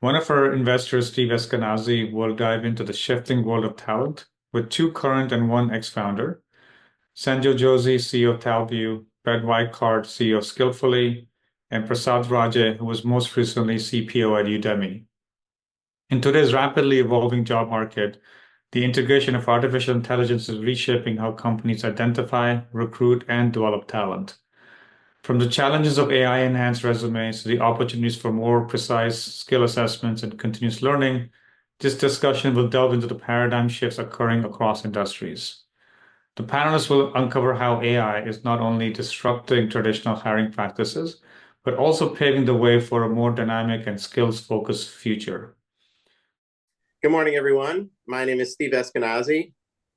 One of our investors, Steve Eskenazi, will dive into the shifting world of talent with two current and one ex-founder, Sanjoe Jose, CEO of Talview, Waikart, CEO of Skillfully, and Prasad Raje, who was most recently CPO at Udemy. In today's rapidly evolving job market, the integration of artificial intelligence is reshaping how companies identify, recruit, and develop talent. From the challenges of AI-enhanced resumes to the opportunities for more precise skill assessments and continuous learning, this discussion will delve into the paradigm shifts occurring across industries. The panelists will uncover how AI is not only disrupting traditional hiring practices, but also paving the way for a more dynamic and skills-focused future. Good morning, everyone. My name is Steve Eskenazi.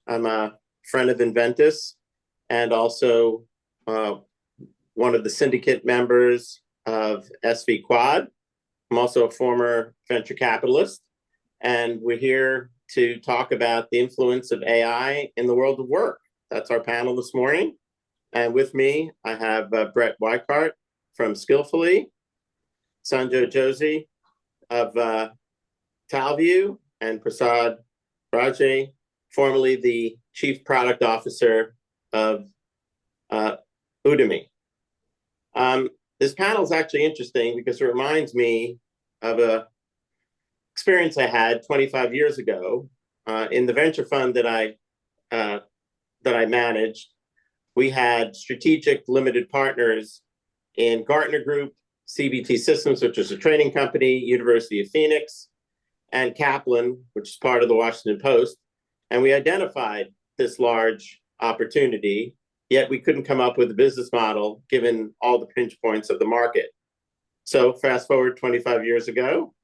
I'm a friend of Inventus and also one of the syndicate members of SV Quad. I'm also a former venture capitalist, and we're here to talk about the influence of AI in the world of work. That's our panel this morning. And with me, I have Brett Waikart from Skillfully, Sanjoe Jose of Talview, and Prasad Raje, formerly the Chief Product Officer of Udemy. This panel is actually interesting because it reminds me of an experience I had 25 years ago in the venture fund that I managed. We had strategic limited partners in Gartner Group, CBT Systems, which is a training company, University of Phoenix, and Kaplan, which is part of the Washington Post. And we identified this large opportunity, yet we couldn't come up with a business model given all the pinch points of the market. So fast forward 25 years ago,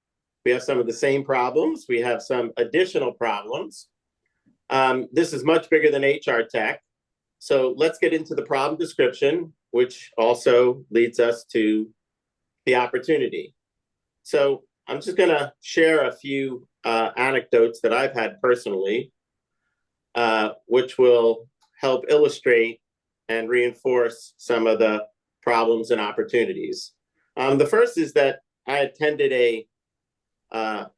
we have some of the same problems. We have some additional problems. This is much bigger than HR tech. So let's get into the problem description, which also leads us to the opportunity. So I'm just going to share a few anecdotes that I've had personally, which will help illustrate and reinforce some of the problems and opportunities. The first is that I attended an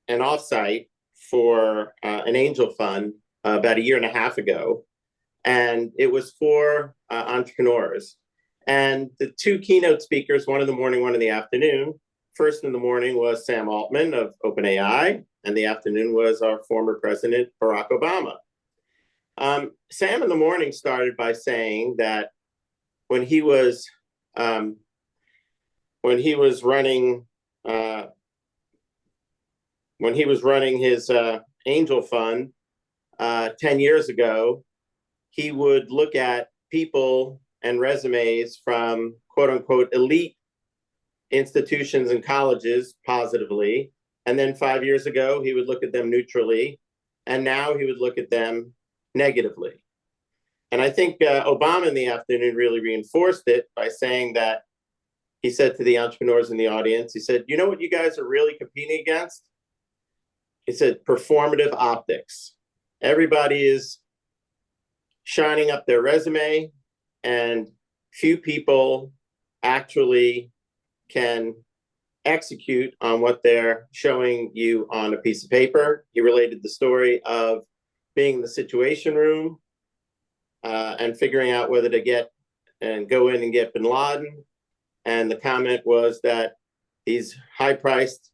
offsite for an angel fund about a year and a half ago, and it was for entrepreneurs. And the two keynote speakers, one in the morning, one in the afternoon. First in the morning was Sam Altman of OpenAI, and the afternoon was our former president, Barack Obama. Sam in the morning started by saying that when he was running his angel fund 10 years ago, he would look at people and resumes from quote unquote elite institutions and colleges positively. And then 5 years ago, he would look at them neutrally. And now he would look at them negatively. And I think Obama in the afternoon really reinforced it by saying that he said to the entrepreneurs in the audience, he said, you know what you guys are really competing against? He said, performative optics. Everybody is shining up their resume, and few people actually can execute on what they're showing you on a piece of paper. He related the story of being in the Situation Room and figuring out whether to get and go in and get bin Laden. And the comment was that these high-priced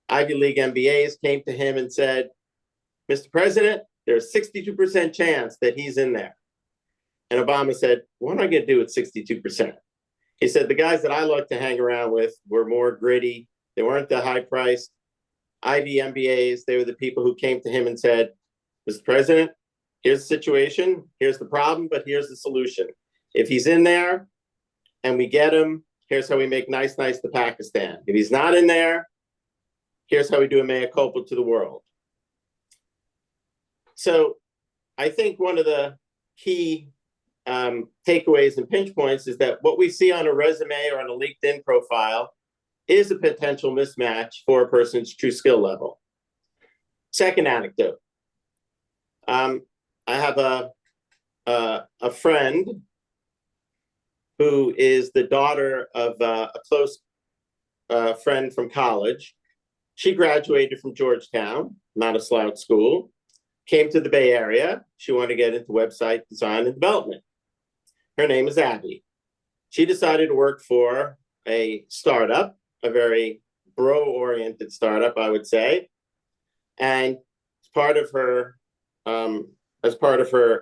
Ivy League MBAs came to him and said, Mr. President, there's a 62% chance that he's in there. And Obama said, what am I going to do with 62%? He said, the guys that I like to hang around with were more gritty. They weren't the high-priced Ivy MBAs. They were the people who came to him and said, Mr. President, here's the situation, here's the problem, but here's the solution. If he's in there and we get him, here's how we make nice to Pakistan. If he's not in there, here's how we do a mea culpa to the world. So I think one of the key takeaways and pinch points is that what we see on a resume or on a LinkedIn profile is a potential mismatch for a person's true skill level. Second anecdote. I have a friend who is the daughter of a friend from college. She graduated from Georgetown, not a slouch school, came to the Bay Area. She wanted to get into website design and development. Her name is Abby. She decided to work for a startup, a very bro-oriented startup, I would say. And as part of her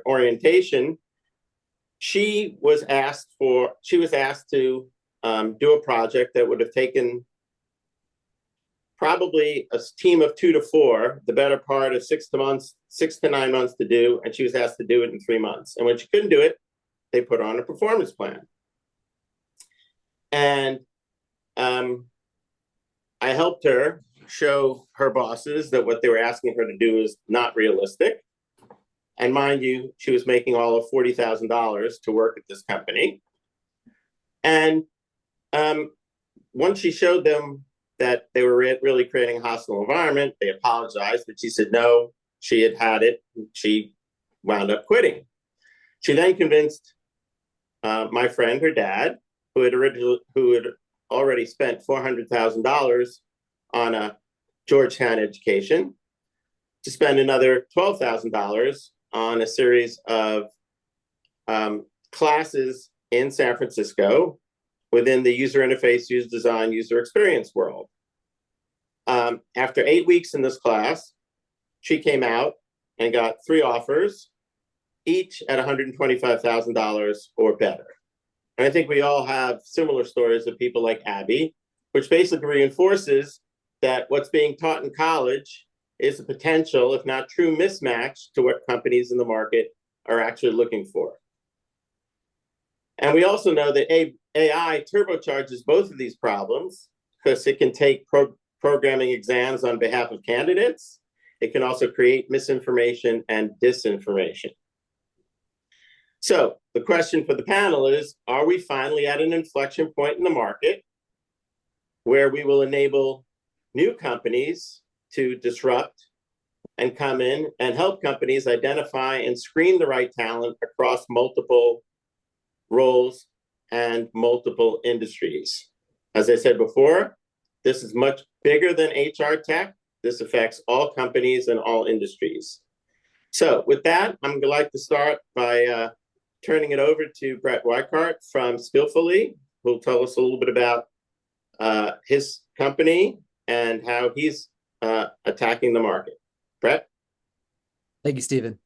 orientation, she was asked to do a project that would have taken probably a team of 2 to 4, the better part of 6 to 9 months to do, and she was asked to do it in 3 months. And when she couldn't do it, they put on a performance plan. And I helped her show her bosses that what they were asking her to do is not realistic. And mind you, she was making all of $40,000 to work at this company. And once she showed them that they were really creating a hostile environment, they apologized, but she said no, she had it. She wound up quitting. She then convinced my friend, her dad, who had already spent $400,000 on a Georgetown education, to spend another $12,000 on a series of classes in San Francisco within the user interface, user design, user experience world. After 8 weeks in this class, she came out and got 3 offers, each at $125,000 or better. And I think we all have similar stories of people like Abby, which basically reinforces that what's being taught in college is a potential, if not true, mismatch to what companies in the market are actually looking for. And we also know that AI turbocharges both of these problems because it can take programming exams on behalf of candidates. It can also create misinformation and disinformation. So the question for the panel is, are we finally at an inflection point in the market where we will enable new companies to disrupt and come in and help companies identify and screen the right talent across multiple roles and multiple industries? As I said before, this is much bigger than HR tech. This affects all companies and all industries. So with that, I'm going to like to start by turning it over to Brett Waikart from Skillfully, who'll tell us a little bit about his company and how he's attacking the market. Brett? Thank you, Stephen.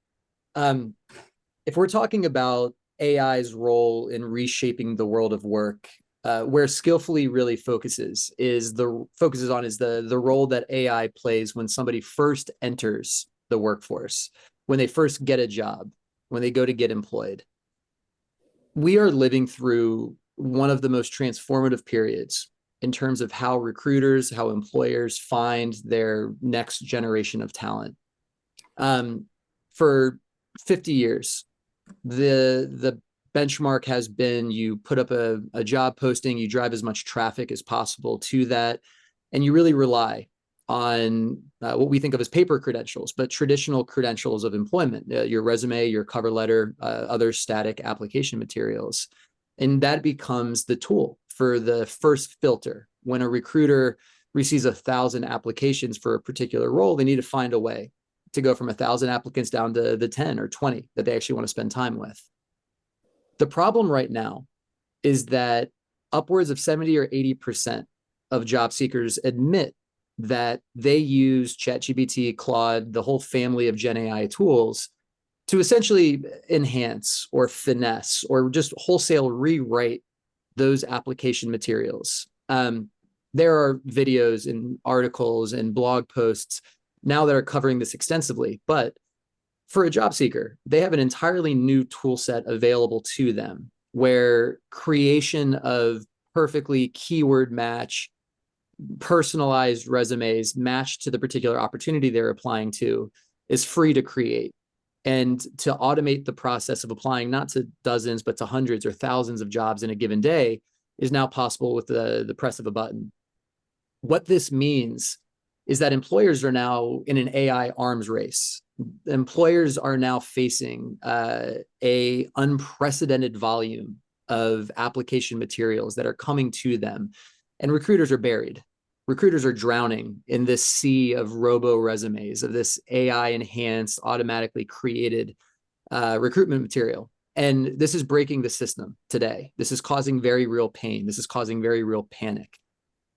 If we're talking about AI's role in reshaping the world of work, where Skillfully really focuses on the role that AI plays when somebody first enters the workforce, when they first get a job, when they go to get employed. We are living through one of the most transformative periods in terms of how recruiters, how employers find their next generation of talent. For 50 years, the benchmark has been you put up a job posting, you drive as much traffic as possible to that, and you really rely on what we think of as paper credentials, but traditional credentials of employment, your resume, your cover letter, other static application materials. And that becomes the tool for the first filter. When a recruiter receives 1,000 applications for a particular role, they need to find a way to go from 1,000 applicants down to the 10 or 20 that they actually want to spend time with. The problem right now is that upwards of 70 or 80% of job seekers admit that they use ChatGPT, Claude, the whole family of GenAI tools to essentially enhance or finesse or just wholesale rewrite those application materials. There are videos and articles and blog posts now that are covering this extensively, but for a job seeker, they have an entirely new tool set available to them where creation of perfectly keyword match, personalized resumes matched to the particular opportunity they're applying to is free to create. And to automate the process of applying not to dozens, but to hundreds or thousands of jobs in a given day is now possible with the press of a button. What this means is that employers are now in an AI arms race. Employers are now facing a unprecedented volume of application materials that are coming to them And recruiters are buried. Recruiters are drowning in this sea of robo resumes, of this AI enhanced, automatically created recruitment material. And this is breaking the system today. This is causing very real pain. This is causing very real panic.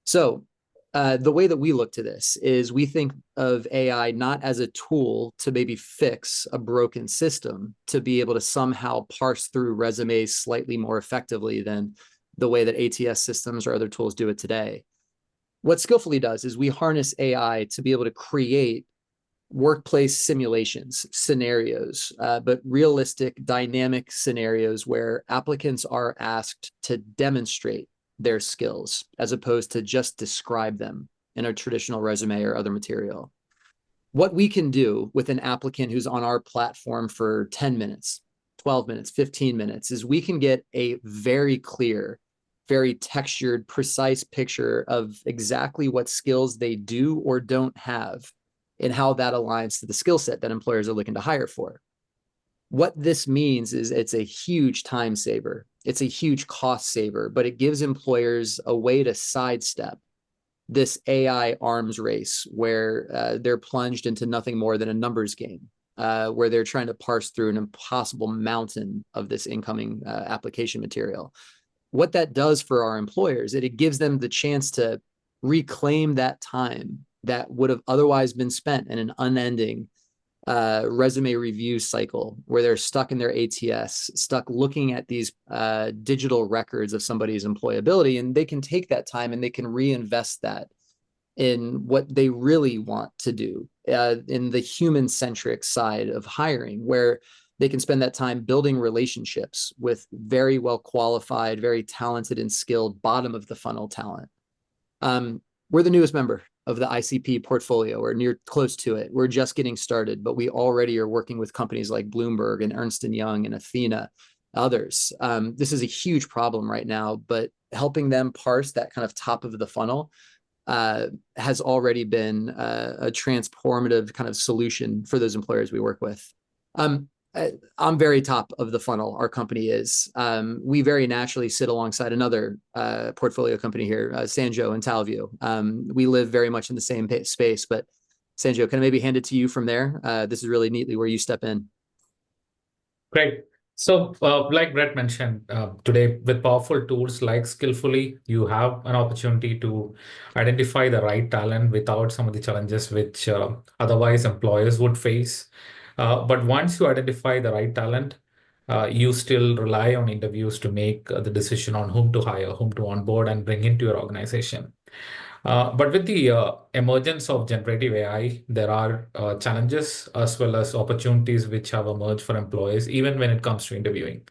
So the way that we look to this is we think of AI not as a tool to maybe fix a broken system, to be able to somehow parse through resumes slightly more effectively than the way that ATS systems or other tools do it today. What Skillfully does is we harness AI to be able to create workplace simulations, scenarios, but realistic, dynamic scenarios where applicants are asked to demonstrate their skills as opposed to just describe them in a traditional resume or other material. What we can do with an applicant who's on our platform for 10 minutes, 12 minutes, 15 minutes is we can get a very clear, very textured, precise picture of exactly what skills they do or don't have and how that aligns to the skill set that employers are looking to hire for. What this means is it's a huge time saver. It's a huge cost saver, but it gives employers a way to sidestep this AI arms race where they're plunged into nothing more than a numbers game, where they're trying to parse through an impossible mountain of this incoming application material. What that does for our employers, it gives them the chance to reclaim that time that would have otherwise been spent in an unending resume review cycle where they're stuck in their ATS, stuck looking at these digital records of somebody's employability, and they can take that time and they can reinvest that in what they really want to do in the human-centric side of hiring, where they can spend that time building relationships with very well qualified, very talented and skilled bottom of the funnel talent. We're the newest member of the ICP portfolio, or near close to it. We're just getting started, but we already are working with companies like Bloomberg and Ernst & Young and Athena, others. This is a huge problem right now, but helping them parse that kind of top of the funnel has already been a transformative kind of solution for those employers we work with. I'm very top of the funnel, our company is. We very naturally sit alongside another portfolio company here, Sanjoe and Talview. We live very much in the same space, but Sanjoe, can I maybe hand it to you from there? This is really neatly where you step in. Great. So like Brett mentioned, today with powerful tools like Skillfully, you have an opportunity to identify the right talent without some of the challenges which otherwise employers would face. But once you identify the right talent, you still rely on interviews to make the decision on whom to hire, whom to onboard and bring into your organization. But with the emergence of generative AI, there are challenges as well as opportunities which have emerged for employees, even when it comes to interviewing.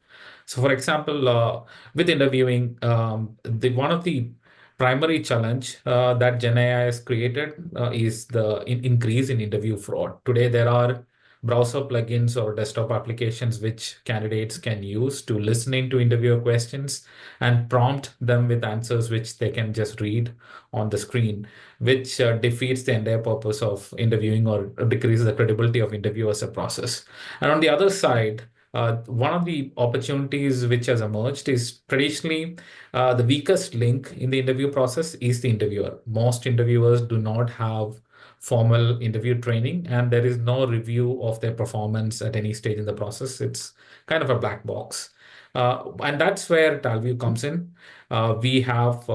So, for example, with interviewing, one of the primary challenge that GenAI has created is the increase in interview fraud. Today, there are browser plugins or desktop applications which candidates can use to listen into interviewer questions and prompt them with answers which they can just read on the screen, which defeats the entire purpose of interviewing or decreases the credibility of interview as a process. And on the other side, one of the opportunities which has emerged is traditionally the weakest link in the interview process is the interviewer. Most interviewers do not have formal interview training, and there is no review of their performance at any stage in the process. It's kind of a black box. And that's where Talview comes in. We have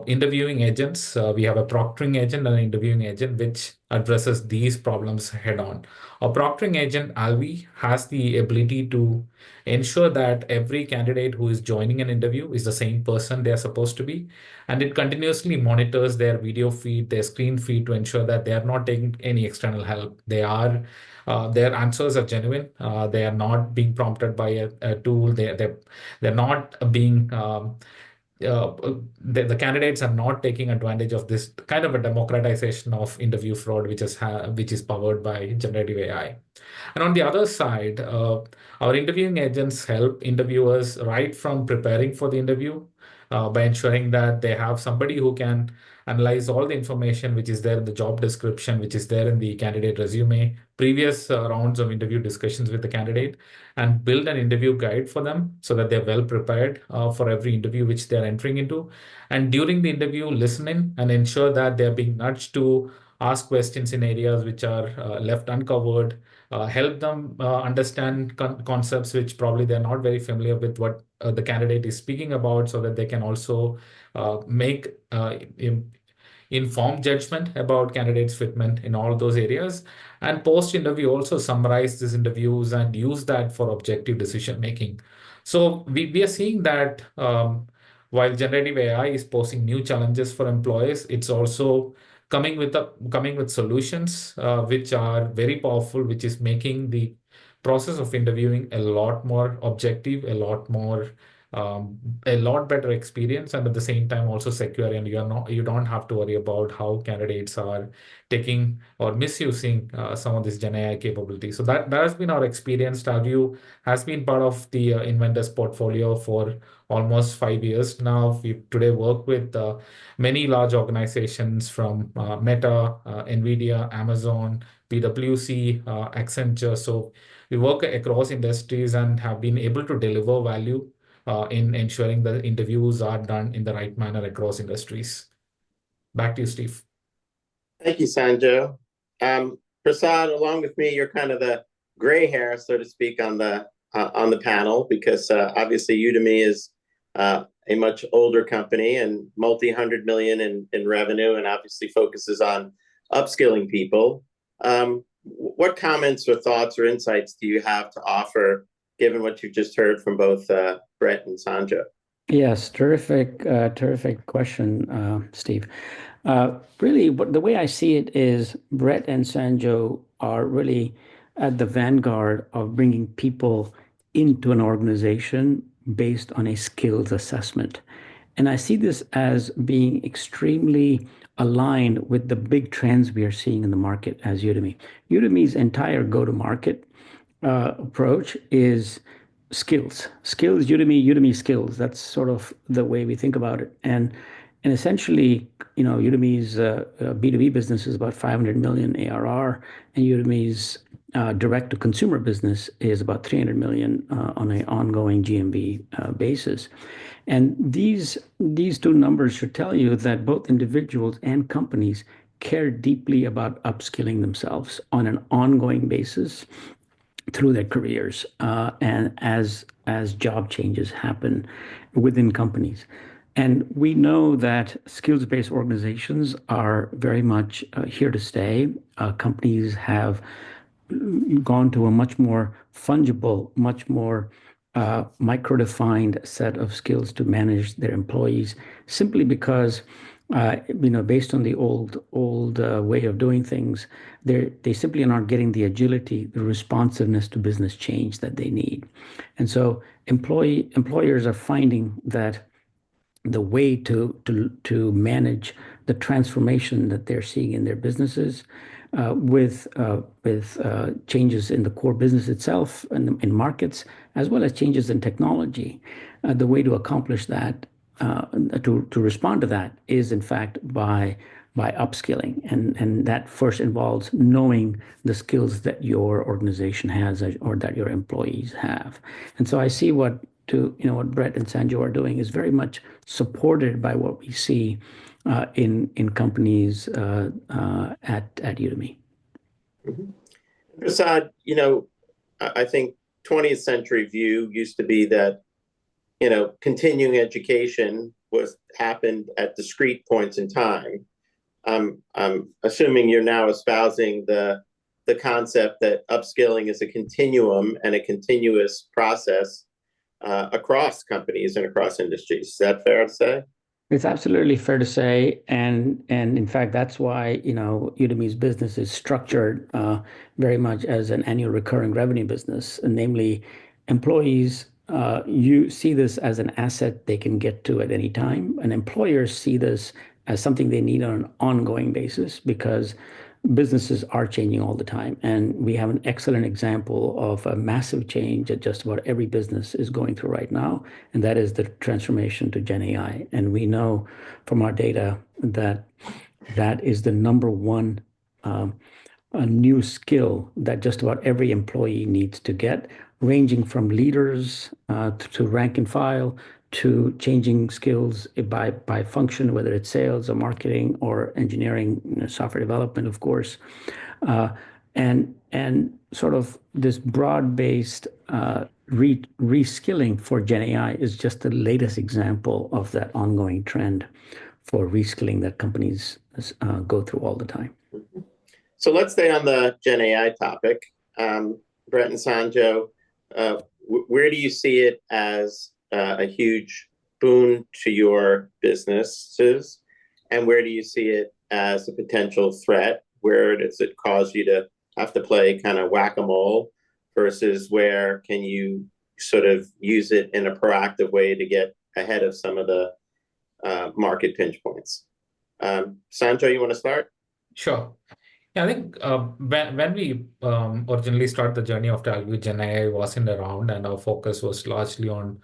interviewing agents. We have a proctoring agent and an interviewing agent, which addresses these problems head on. A proctoring agent, Alvi, has the ability to ensure that every candidate who is joining an interview is the same person they are supposed to be. And it continuously monitors their video feed, their screen feed to ensure that they are not taking any external help. Their answers are genuine. They are not being prompted by a tool. They're not being the candidates are not taking advantage of this kind of a democratization of interview fraud, which is powered by generative AI. And on the other side, our interviewing agents help interviewers right from preparing for the interview by ensuring that they have somebody who can analyze all the information which is there in the job description, which is there in the candidate resume, previous rounds of interview discussions with the candidate, and build an interview guide for them so that they're well prepared for every interview which they're entering into. And during the interview, listen in and ensure that they're being nudged to ask questions in areas which are left uncovered, help them understand concepts which probably they're not very familiar with what the candidate is speaking about, so that they can also make informed judgment about candidates' fitment in all those areas. And post-interview, also summarize these interviews and use that for objective decision making. So we are seeing that while generative AI is posing new challenges for employees, it's also coming with solutions which are very powerful, which is making the process of interviewing a lot more objective, a lot better experience, and at the same time also secure. And you don't have to worry about how candidates are taking or misusing some of this Gen AI capabilities. So that has been our experience. Talview has been part of the Inventors portfolio for almost 5 years now. We today work with many large organizations from Meta, Nvidia, Amazon, PwC, Accenture. So we work across industries and have been able to deliver value in ensuring that interviews are done in the right manner across industries. Back to you, Steve. Thank you, Sanjoe. Prasad, along with me, you're kind of the gray hair, so to speak, on the panel, because obviously Udemy is a much older company and multi-hundred million in revenue, and obviously focuses on upskilling people. What comments or thoughts or insights do you have to offer, given what you've just heard from both Brett and Sanjoe? Yes, terrific question, Steve. Really, the way I see it is Brett and Sanjoe are really at the vanguard of bringing people into an organization based on a skills assessment. And I see this as being extremely aligned with the big trends we are seeing in the market as Udemy. Udemy's entire go-to-market approach is skills, Udemy skills. That's sort of the way we think about it. And essentially, Udemy's B2B business is about 500 million ARR, and Udemy's direct-to-consumer business is about 300 million on an ongoing GMV basis. And these two numbers should tell you that both individuals and companies care deeply about upskilling themselves on an ongoing basis through their careers, and as job changes happen within companies. And we know that skills-based organizations are very much here to stay. Companies have gone to a much more fungible, much more micro-defined set of skills to manage their employees, simply because based on the old way of doing things, they simply are not getting the agility, the responsiveness to business change that they need. And so employers are finding that the way to manage the transformation that they're seeing in their businesses, with changes in the core business itself and in markets, as well as changes in technology, the way to accomplish that, to respond to that, is in fact by upskilling, and that first involves knowing the skills that your organization has or that your employees have. And so I see what Brett and Sanjoe are doing is very much supported by what we see in companies at Udemy. Mm-hmm. Prasad, I think 20th century view used to be that continuing education happened at discrete points in time. I'm assuming you're now espousing the concept that upskilling is a continuum and a continuous process across companies and across industries. Is that fair to say? It's absolutely fair to say, and in fact, that's why Udemy's business is structured very much as an annual recurring revenue business, and namely, employees you see this as an asset they can get to at any time, and employers see this as something they need on an ongoing basis, because businesses are changing all the time. And we have an excellent example of a massive change that just about every business is going through right now. And that is the transformation to GenAI. And we know from our data that that is the number one a new skill that just about every employee needs to get, ranging from leaders to rank and file, to changing skills by function, whether it's sales or marketing or engineering, software development, of course, and sort of this broad-based reskilling for GenAI is just the latest example of that ongoing trend for reskilling that companies go through all the time. So let's stay on the GenAI topic. Brett and Sanjoe, where do you see it as a huge boon to your businesses? And where do you see it as a potential threat? Where does it cause you to have to play kind of whack-a-mole versus where can you sort of use it in a proactive way to get ahead of some of the market pinch points? Sanjoe, you want to start? Sure. Yeah, I think when we originally started the journey of Talview, GenAI wasn't around, and our focus was largely on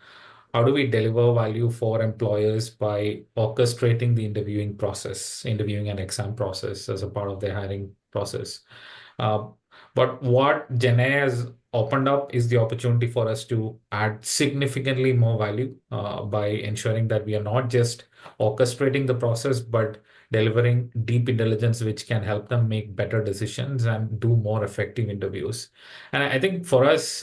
how do we deliver value for employers by orchestrating the interviewing and exam process as a part of their hiring process. But what GenAI has opened up is the opportunity for us to add significantly more value by ensuring that we are not just orchestrating the process, but delivering deep intelligence which can help them make better decisions and do more effective interviews. And I think for us,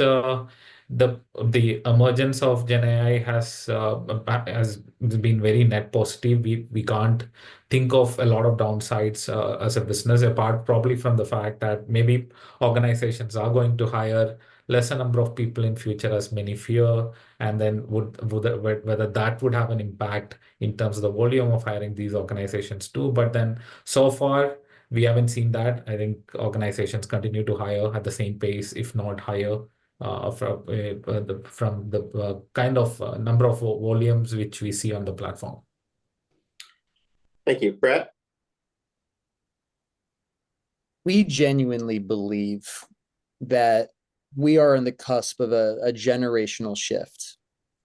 the emergence of GenAI has been very net positive. We can't think of a lot of downsides as a business, apart probably from the fact that maybe organizations are going to hire lesser number of people in future as many fear, and then whether that would have an impact in terms of the volume of hiring these organizations too. But then so far we haven't seen that. I think organizations continue to hire at the same pace, if not higher, from the kind of number of volumes which we see on the platform. Thank you. Brett? We genuinely believe that we are on the cusp of a generational shift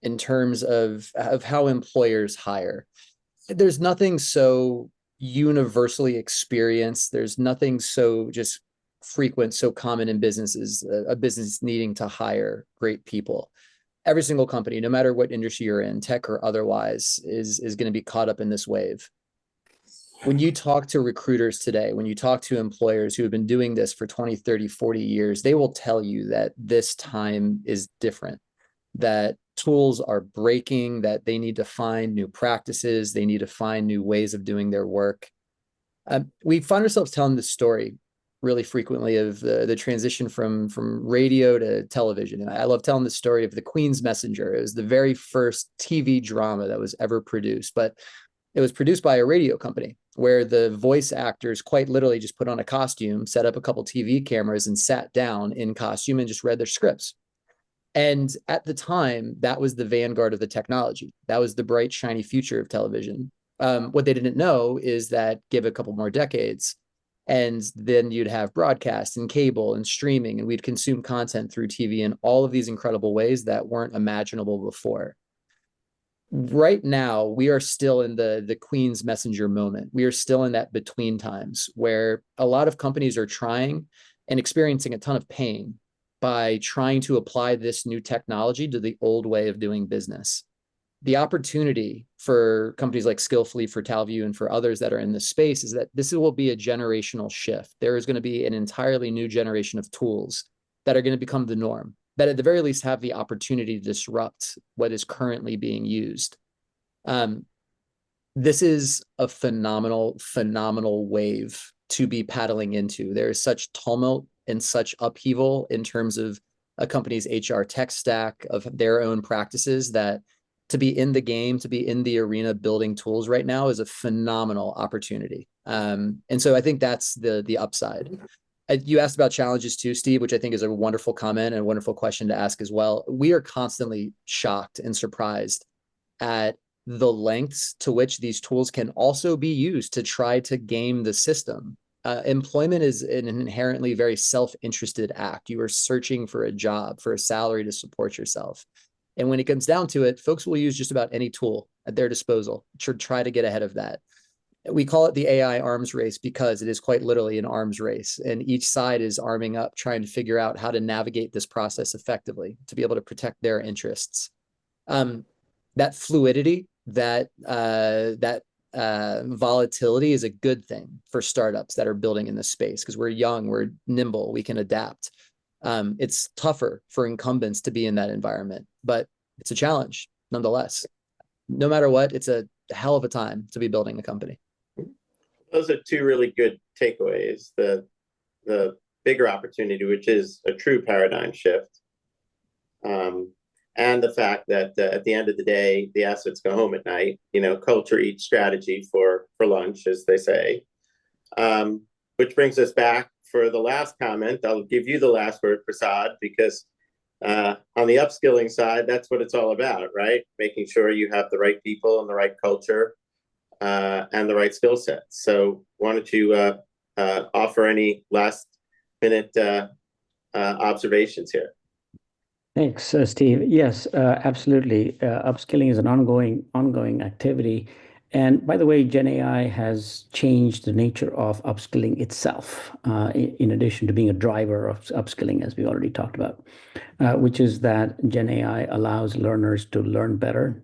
in terms of how employers hire. There's nothing so universally experienced. There's nothing so just frequent, so common in businesses, a business needing to hire great people. Every single company, no matter what industry you're in, tech or otherwise, is going to be caught up in this wave. When you talk to recruiters today, when you talk to employers who have been doing this for 20, 30, 40 years, they will tell you that this time is different, that tools are breaking, that they need to find new practices, they need to find new ways of doing their work. We find ourselves telling this story really frequently of the transition from radio to television. And I love telling the story of The Queen's Messenger. It was the very first TV drama that was ever produced, but it was produced by a radio company where the voice actors quite literally just put on a costume, set up a couple TV cameras, and sat down in costume and just read their scripts. And at the time, that was the vanguard of the technology. That was the bright, shiny future of television. What they didn't know is that give a couple more decades, and then you'd have broadcast and cable and streaming, and we'd consume content through TV in all of these incredible ways that weren't imaginable before. Right now, we are still in the Queen's Messenger moment. We are still in that between times where a lot of companies are trying and experiencing a ton of pain by trying to apply this new technology to the old way of doing business. The opportunity for companies like Skillfully, for Talview, and for others that are in this space is that this will be a generational shift. There is going to be an entirely new generation of tools that are going to become the norm, that at the very least have the opportunity to disrupt what is currently being used. This is a phenomenal wave to be paddling into. There is such tumult and such upheaval in terms of a company's HR tech stack, of their own practices, that to be in the game, to be in the arena building tools right now is a phenomenal opportunity. And so I think that's the upside. You asked about challenges too, Steve, which I think is a wonderful comment and a wonderful question to ask as well. We are constantly shocked and surprised at the lengths to which these tools can also be used to try to game the system. employment is an inherently very self-interested act. You are searching for a job, for a salary to support yourself. And when it comes down to it, folks will use just about any tool at their disposal to try to get ahead of that. We call it the AI arms race because it is quite literally an arms race, and each side is arming up, trying to figure out how to navigate this process effectively to be able to protect their interests. That fluidity, that volatility is a good thing for startups that are building in this space because we're young, we're nimble, we can adapt. It's tougher for incumbents to be in that environment, but it's a challenge nonetheless. No matter what, it's a hell of a time to be building a company. Those are two really good takeaways. The bigger opportunity, which is a true paradigm shift, and the fact that at the end of the day, the assets go home at night. Culture eats strategy for lunch, as they say. Which brings us back for the last comment. I'll give you the last word, Prasad, because on the upskilling side, that's what it's all about, right? Making sure you have the right people and the right culture and the right skill sets. So why don't you offer any last minute observations here? Thanks, Steve. Yes, absolutely. Upskilling is an ongoing activity. And by the way, GenAI has changed the nature of upskilling itself, in addition to being a driver of upskilling, as we already talked about, which is that GenAI allows learners to learn better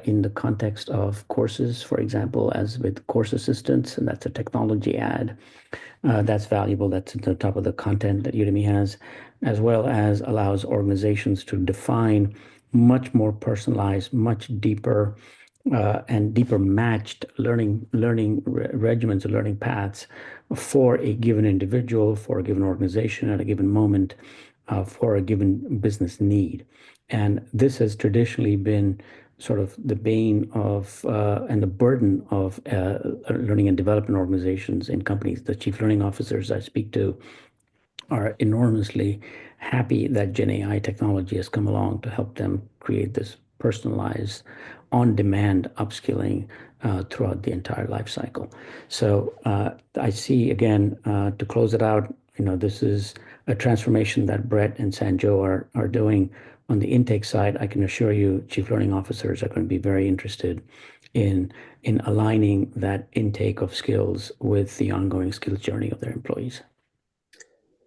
in the context of courses, for example, as with course assistants, and that's a technology ad. That's valuable. That's at the top of the content that Udemy has, as well as allows organizations to define much more personalized, much deeper and deeper matched learning regimens or learning paths for a given individual, for a given organization at a given moment, for a given business need. And this has traditionally been sort of the bane of and the burden of learning and development organizations in companies. The chief learning officers I speak to are enormously happy that GenAI technology has come along to help them create this personalized, on-demand upskilling throughout the entire life cycle. So I see, again, to close it out, this is a transformation that Brett and Sanjoe are doing. On the intake side, I can assure you, chief learning officers are going to be very interested in aligning that intake of skills with the ongoing skills journey of their employees.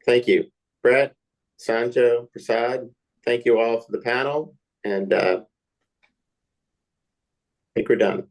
Thank you, Brett, Sanjoe, Prasad. Thank you all for the panel, and I think we're done.